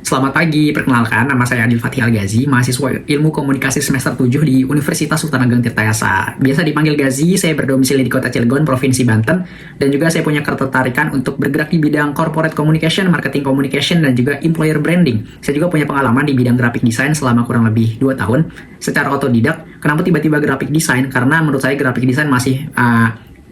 Selamat pagi, perkenalkan nama saya Adil Fatih Al-Ghazi, mahasiswa Ilmu Komunikasi semester 7 di Universitas Sultan Ageng Tirtayasa. Biasa dipanggil Ghazi, saya berdomisili di Kota Cilegon, Provinsi Banten, dan juga saya punya ketertarikan untuk bergerak di bidang corporate communication, marketing communication, dan juga employer branding. Saya juga punya pengalaman di bidang graphic design selama kurang lebih 2 tahun, secara otodidak. Kenapa tiba-tiba graphic design? Karena menurut saya graphic design masih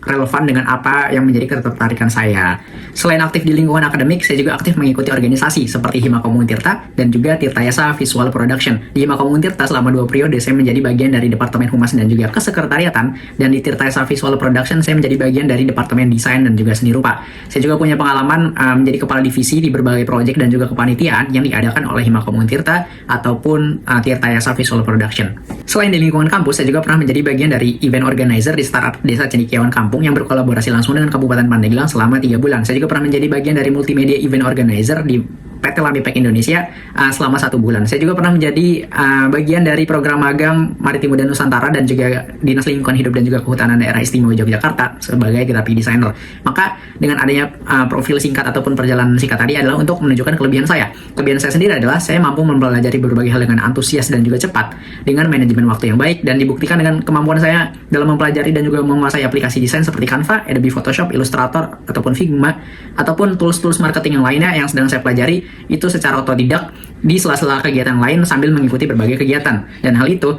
relevan dengan apa yang menjadi ketertarikan saya. Selain aktif di lingkungan akademik, saya juga aktif mengikuti organisasi seperti Himakomun Tirta dan juga Tirtayasa Visual Production. Di Himakomun Tirta selama 2 periode saya menjadi bagian dari Departemen Humas dan juga Kesekretariatan, dan di Tirtayasa Visual Production saya menjadi bagian dari Departemen Desain dan juga Seni Rupa. Saya juga punya pengalaman menjadi kepala divisi di berbagai proyek dan juga kepanitiaan yang diadakan oleh Himakomun Tirta ataupun Tirtayasa Visual Production. Selain di lingkungan kampus, saya juga pernah menjadi bagian dari event organizer di startup Desa Cendekiawan Kampung yang berkolaborasi langsung dengan Kabupaten Pandeglang selama 3 bulan. Saya juga pernah menjadi bagian dari multimedia event organizer di PT Lamipek Indonesia selama 1 bulan. Saya juga pernah menjadi bagian dari program magang Maritim Muda Nusantara dan juga Dinas Lingkungan Hidup dan juga Kehutanan Daerah Istimewa Yogyakarta sebagai graphic designer. Maka dengan adanya profil singkat ataupun perjalanan singkat tadi adalah untuk menunjukkan kelebihan saya. Kelebihan saya sendiri adalah saya mampu mempelajari berbagai hal dengan antusias dan juga cepat, dengan manajemen waktu yang baik, dan dibuktikan dengan kemampuan saya dalam mempelajari dan juga menguasai aplikasi desain seperti Canva, Adobe Photoshop, Illustrator, ataupun Figma, ataupun tools-tools marketing yang lainnya yang sedang saya pelajari itu secara otodidak di sela-sela kegiatan lain sambil mengikuti berbagai kegiatan. Dan hal itu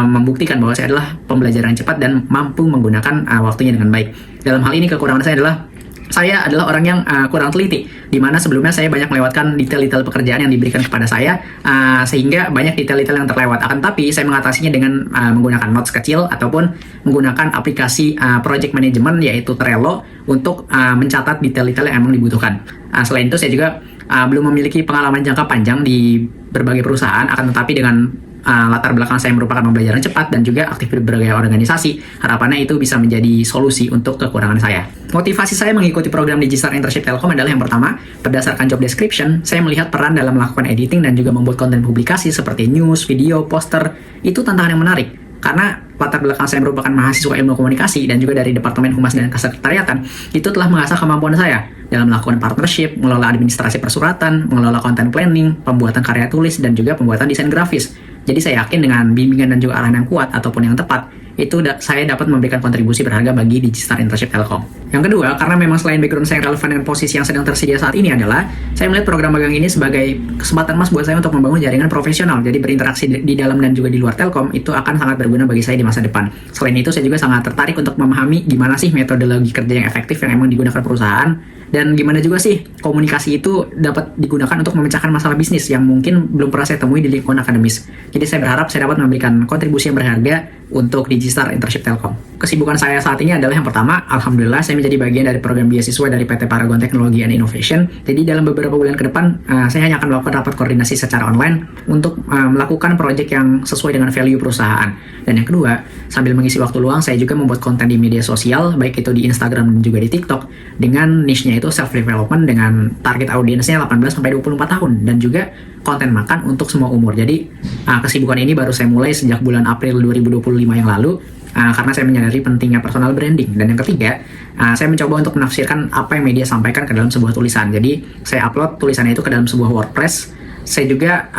membuktikan bahwa saya adalah pembelajar yang cepat dan mampu menggunakan waktunya dengan baik. Dalam hal ini kekurangan saya adalah orang yang kurang teliti, di mana sebelumnya saya banyak melewatkan detail-detail pekerjaan yang diberikan kepada saya, sehingga banyak detail-detail yang terlewat. Akan tapi saya mengatasinya dengan menggunakan notes kecil ataupun menggunakan aplikasi project management yaitu Trello untuk mencatat detail-detail yang emang dibutuhkan. Selain itu saya juga belum memiliki pengalaman jangka panjang di berbagai perusahaan, akan tetapi dengan latar belakang saya merupakan pembelajaran cepat dan juga aktif di berbagai organisasi, harapannya itu bisa menjadi solusi untuk kekurangan saya. Motivasi saya mengikuti program Digistar Internship Telkom adalah yang pertama, berdasarkan job description, saya melihat peran dalam melakukan editing dan juga membuat konten publikasi seperti news, video, poster, itu tantangan yang menarik. Karena latar belakang saya merupakan mahasiswa ilmu komunikasi dan juga dari Departemen Humas dan Kesekretariatan, itu telah mengasah kemampuan saya dalam melakukan partnership, mengelola administrasi persuratan, mengelola content planning, pembuatan karya tulis, dan juga pembuatan desain grafis. Jadi saya yakin dengan bimbingan dan juga arahan yang kuat ataupun yang tepat, itu saya dapat memberikan kontribusi berharga bagi Digistar Internship Telkom. Yang kedua, karena memang selain background saya relevan dengan posisi yang sedang tersedia saat ini adalah, saya melihat program magang ini sebagai kesempatan emas buat saya untuk membangun jaringan profesional. Jadi berinteraksi di dalam dan juga di luar Telkom, itu akan sangat berguna bagi saya di masa depan. Selain itu, saya juga sangat tertarik untuk memahami gimana sih metodologi kerja yang efektif yang emang digunakan perusahaan, dan gimana juga sih komunikasi itu dapat digunakan untuk memecahkan masalah bisnis yang mungkin belum pernah saya temui di lingkungan akademis. Jadi saya berharap saya dapat memberikan kontribusi yang berharga untuk Digistar Internship Telkom. Kesibukan saya saat ini adalah yang pertama, alhamdulillah saya menjadi bagian dari program beasiswa dari PT Paragon Teknologi and Innovation. Jadi dalam beberapa bulan ke depan, saya hanya akan melakukan rapat koordinasi secara online untuk melakukan proyek yang sesuai dengan value perusahaan. Dan yang kedua, sambil mengisi waktu luang, saya juga membuat konten di media sosial, baik itu di Instagram dan juga di TikTok, dengan niche-nya itu self-development dengan target audiensnya 18-24 tahun, dan juga konten makan untuk semua umur. Jadi kesibukan ini baru saya mulai sejak bulan April 2025 yang lalu, karena saya menyadari pentingnya personal branding. Dan yang ketiga, saya mencoba untuk menafsirkan apa yang media sampaikan ke dalam sebuah tulisan. Jadi saya upload tulisannya itu ke dalam sebuah WordPress. Saya juga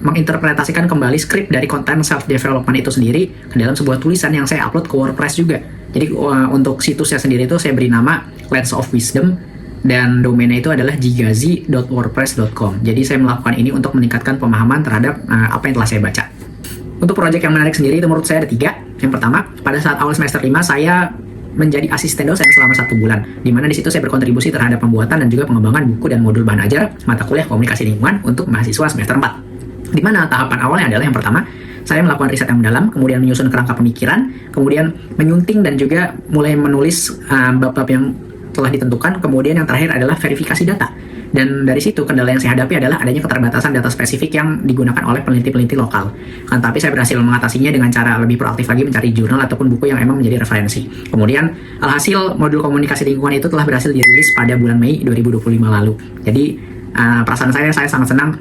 menginterpretasikan kembali skrip dari konten self-development itu sendiri ke dalam sebuah tulisan yang saya upload ke WordPress juga. Jadi untuk situsnya sendiri itu saya beri nama Lens of Wisdom, dan domainnya itu adalah jigazi.wordpress.com. Jadi saya melakukan ini untuk meningkatkan pemahaman terhadap apa yang telah saya baca. Untuk proyek yang menarik sendiri itu menurut saya ada 3. Yang pertama, pada saat awal semester 5 saya menjadi asisten dosen selama 1 bulan, di mana di situ saya berkontribusi terhadap pembuatan dan juga pengembangan buku dan modul bahan ajar mata kuliah komunikasi lingkungan untuk mahasiswa semester 4. Di mana tahapan awalnya adalah yang pertama, saya melakukan riset yang mendalam, kemudian menyusun kerangka pemikiran, kemudian menyunting dan juga mulai menulis bab-bab yang telah ditentukan, kemudian yang terakhir adalah verifikasi data. Dan dari situ kendala yang saya hadapi adalah adanya keterbatasan data spesifik yang digunakan oleh peneliti-peneliti lokal. Kan tapi saya berhasil mengatasinya dengan cara lebih proaktif lagi mencari jurnal ataupun buku yang emang menjadi referensi. Kemudian alhasil modul komunikasi lingkungan itu telah berhasil dirilis pada bulan Mei 2025 lalu. Jadi perasaan saya sangat senang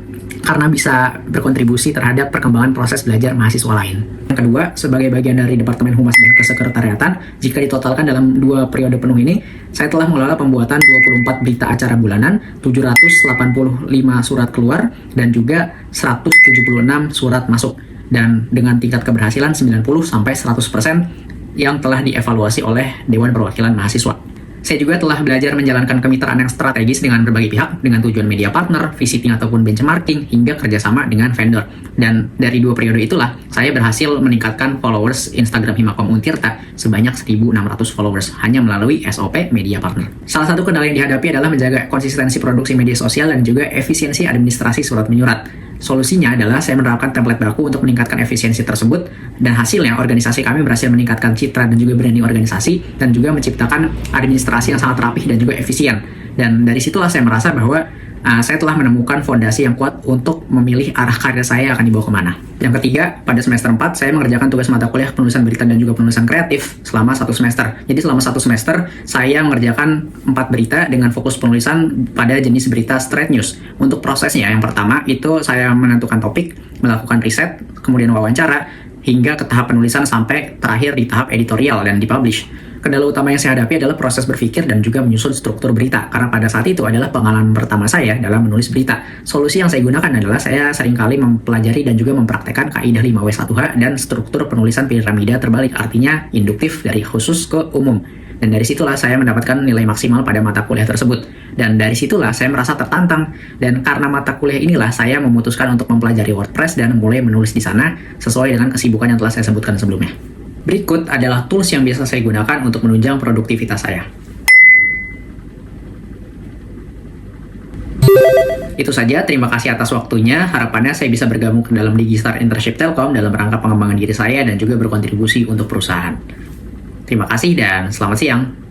karena bisa berkontribusi terhadap perkembangan proses belajar mahasiswa lain. Yang kedua, sebagai bagian dari Departemen Humas dan Kesekretariatan, jika ditotalkan dalam 2 periode penuh ini, saya telah mengelola pembuatan 24 berita acara bulanan, 785 surat keluar, dan juga 176 surat masuk. Dan dengan tingkat keberhasilan 90-100% yang telah dievaluasi oleh Dewan Perwakilan Mahasiswa. Saya juga telah belajar menjalankan kemitraan yang strategis dengan berbagai pihak dengan tujuan media partner, visiting ataupun benchmarking, hingga kerjasama dengan vendor. Dan dari 2 periode itulah, saya berhasil meningkatkan followers Instagram Himakom Untirta sebanyak 1.600 followers hanya melalui SOP media partner. Salah satu kendala yang dihadapi adalah menjaga konsistensi produksi media sosial dan juga efisiensi administrasi surat menyurat. Solusinya adalah saya menerapkan template baku untuk meningkatkan efisiensi tersebut, dan hasilnya organisasi kami berhasil meningkatkan citra dan juga branding organisasi, dan juga menciptakan administrasi yang sangat rapih dan juga efisien. Dan dari situlah saya merasa bahwa saya telah menemukan fondasi yang kuat untuk memilih arah karir saya akan dibawa kemana. Yang ketiga, pada semester 4, saya mengerjakan tugas mata kuliah penulisan berita dan juga penulisan kreatif selama 1 semester. Jadi selama 1 semester, saya mengerjakan 4 berita dengan fokus penulisan pada jenis berita straight news. Untuk prosesnya, yang pertama, itu saya menentukan topik, melakukan riset, kemudian wawancara, hingga ke tahap penulisan sampai terakhir di tahap editorial dan dipublish. Kendala utama yang saya hadapi adalah proses berpikir dan juga menyusun struktur berita, karena pada saat itu adalah pengalaman pertama saya dalam menulis berita. Solusi yang saya gunakan adalah saya seringkali mempelajari dan juga mempraktekkan kaidah 5W1H dan struktur penulisan piramida terbalik, artinya induktif dari khusus ke umum. Dan dari situlah saya mendapatkan nilai maksimal pada mata kuliah tersebut. Dan dari situlah saya merasa tertantang. Dan karena mata kuliah inilah saya memutuskan untuk mempelajari WordPress dan mulai menulis di sana sesuai dengan kesibukan yang telah saya sebutkan sebelumnya. Berikut adalah tools yang biasa saya gunakan untuk menunjang produktivitas saya. Itu saja, terima kasih atas waktunya. Harapannya saya bisa bergabung ke dalam Digistar Internship Telkom dalam rangka pengembangan diri saya dan juga berkontribusi untuk perusahaan. Terima kasih dan selamat siang.